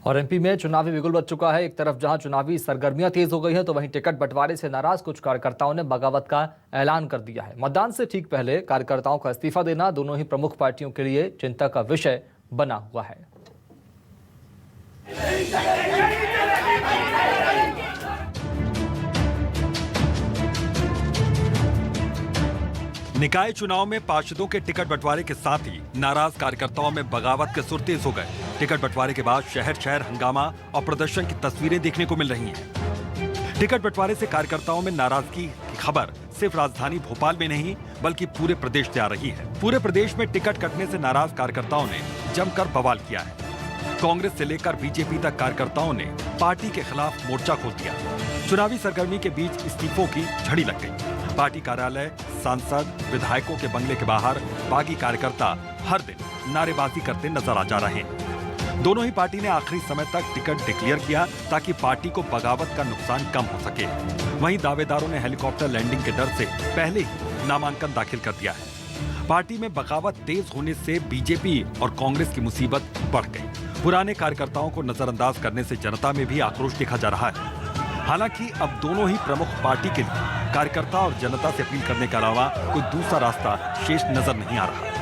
और एमपी में चुनावी बिगुल बच चुका है। एक तरफ जहां चुनावी सरगर्मियां तेज हो गई हैं, तो वहीं टिकट बंटवारे से नाराज कुछ कार्यकर्ताओं ने बगावत का ऐलान कर दिया है। मतदान से ठीक पहले कार्यकर्ताओं का इस्तीफा देना दोनों ही प्रमुख पार्टियों के लिए चिंता का विषय बना हुआ है। निकाय चुनाव में पार्षदों के टिकट बंटवारे के साथ ही नाराज कार्यकर्ताओं में बगावत के सुर तेज हो गए। टिकट बंटवारे के बाद शहर शहर हंगामा और प्रदर्शन की तस्वीरें देखने को मिल रही हैं। टिकट बंटवारे से कार्यकर्ताओं में नाराजगी की खबर सिर्फ राजधानी भोपाल में नहीं बल्कि पूरे प्रदेश से आ रही है। पूरे प्रदेश में टिकट कटने से नाराज कार्यकर्ताओं ने जमकर बवाल किया है। कांग्रेस से लेकर बीजेपी तक कार्यकर्ताओं ने पार्टी के खिलाफ मोर्चा खोल दिया। चुनावी सरगर्मी के बीच इस्तीफों की झड़ी लग गई। पार्टी कार्यालय, सांसद, विधायकों के बंगले के बाहर बागी कार्यकर्ता हर दिन नारेबाजी करते नजर आ जा रहे हैं। दोनों ही पार्टी ने आखिरी समय तक टिकट डिक्लेयर किया ताकि पार्टी को बगावत का नुकसान कम हो सके। वहीं दावेदारों ने हेलीकॉप्टर लैंडिंग के डर से पहले ही नामांकन दाखिल कर दिया है। पार्टी में बगावत तेज होने से बीजेपी और कांग्रेस की मुसीबत बढ़ गई। पुराने कार्यकर्ताओं को नजरअंदाज करने से जनता में भी आक्रोश देखा जा रहा है। हालांकि अब दोनों ही प्रमुख पार्टी के लिए कार्यकर्ता और जनता से अपील करने के अलावा कोई दूसरा रास्ता शेष नजर नहीं आ रहा।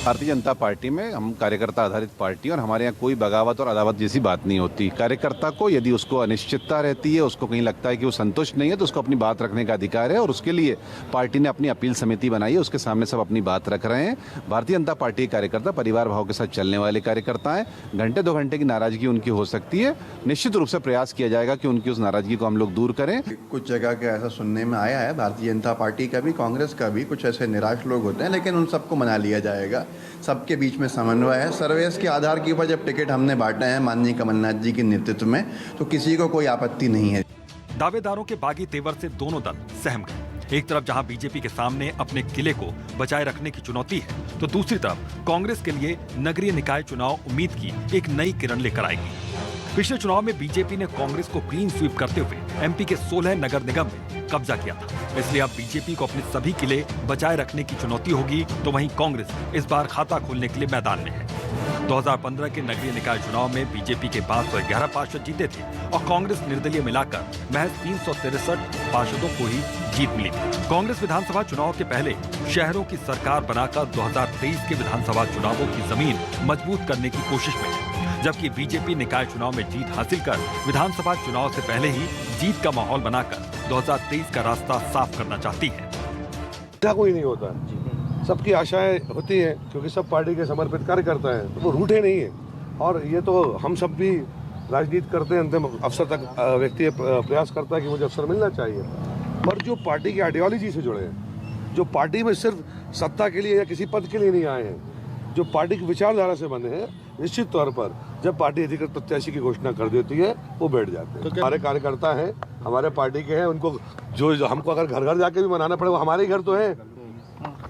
भारतीय जनता पार्टी में हम कार्यकर्ता आधारित पार्टी और हमारे यहाँ कोई बगावत और अदावत जैसी बात नहीं होती। कार्यकर्ता को यदि उसको अनिश्चितता रहती है, उसको कहीं लगता है कि वो संतुष्ट नहीं है, तो उसको अपनी बात रखने का अधिकार है और उसके लिए पार्टी ने अपनी अपील समिति बनाई है। उसके सामने सब अपनी बात रख रहे हैं। भारतीय जनता पार्टी के कार्यकर्ता परिवार भाव के साथ चलने वाले कार्यकर्ता हैं। घंटे 2 घंटे की नाराजगी उनकी हो सकती है। निश्चित रूप से प्रयास किया जाएगा कि उनकी उस नाराजगी को हम लोग दूर करें। कुछ जगह का ऐसा सुनने में आया है, भारतीय जनता पार्टी का भी, कांग्रेस का भी, कुछ ऐसे निराश लोग होते हैं, लेकिन उन सबको मना लिया जाएगा। सबके बीच में समन्वय है। सर्वेस के आधार के ऊपर जब टिकट हमने बांटे हैं माननीय कमलनाथ जी के नेतृत्व में, तो किसी को कोई आपत्ति नहीं है। दावेदारों के बागी तेवर से दोनों दल सहम गए। एक तरफ जहां बीजेपी के सामने अपने किले को बचाए रखने की चुनौती है, तो दूसरी तरफ कांग्रेस के लिए नगरीय निकाय चुनाव उम्मीद की एक नई किरण लेकर आएगी। पिछले चुनाव में बीजेपी ने कांग्रेस को क्लीन स्वीप करते हुए एमपी के 16 नगर निगम में कब्जा किया था। इसलिए अब बीजेपी को अपने सभी किले बचाए रखने की चुनौती होगी। तो वहीं कांग्रेस इस बार खाता खोलने के लिए मैदान में है। 2015 के नगरीय निकाय चुनाव में बीजेपी के 511 पार्षद जीते थे और कांग्रेस निर्दलीय मिलाकर महज 363 पार्षदों को ही जीत मिली थी। कांग्रेस विधानसभा चुनाव के पहले शहरों की सरकार बनाकर 2023 के विधानसभा चुनावों की जमीन मजबूत करने की कोशिश में है, जबकि बीजेपी निकाय चुनाव में जीत हासिल कर विधानसभा चुनाव से पहले ही जीत का माहौल बनाकर 2023 का रास्ता साफ करना चाहती है। कोई नहीं होता, सबकी आशाएं होती हैं क्योंकि सब पार्टी के समर्पित कार्यकर्ता हैं, तो वो रूठे नहीं है। और ये तो हम सब भी राजनीति करते हैं, अंतिम अवसर तक व्यक्ति प्रयास करता है कि मुझे अवसर मिलना चाहिए। पर जो पार्टी की आइडियोलॉजी से जुड़े हैं, जो पार्टी में सिर्फ सत्ता के लिए या किसी पद के लिए नहीं आए हैं, जो पार्टी की विचारधारा से बने हैं, निश्चित तौर पर जब पार्टी अधिकृत प्रत्याशी की घोषणा कर देती है वो बैठ जाते हैं। हमारे कार्यकर्ता हैं, हमारे पार्टी के हैं, उनको जो हमको अगर घर घर जाके भी मनाना पड़े, वो हमारे ही घर तो है।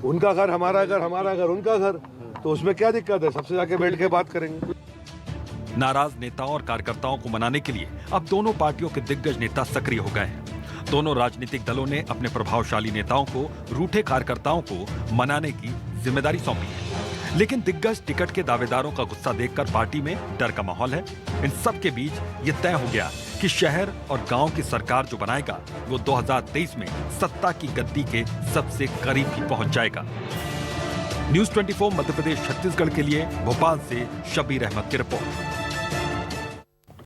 उनका घर हमारा घर, हमारा घर उनका घर, तो उसमें क्या दिक्कत है? सबसे जाके बैठ के बात करेंगे। नाराज नेताओं और कार्यकर्ताओं को मनाने के लिए अब दोनों पार्टियों के दिग्गज नेता सक्रिय हो गए हैं। दोनों राजनीतिक दलों ने अपने प्रभावशाली नेताओं को रूठे कार्यकर्ताओं को मनाने की जिम्मेदारी सौंपी है। लेकिन दिग्गज टिकट के दावेदारों का गुस्सा देखकर पार्टी में डर का माहौल है। इन सब के बीच ये तय हो गया कि शहर और गांव की सरकार जो बनाएगा वो 2023 में सत्ता की गद्दी के सबसे करीब ही पहुंच जाएगा। न्यूज़ 24 मध्य प्रदेश छत्तीसगढ़ के लिए भोपाल से शब्बीर अहमद की रिपोर्ट।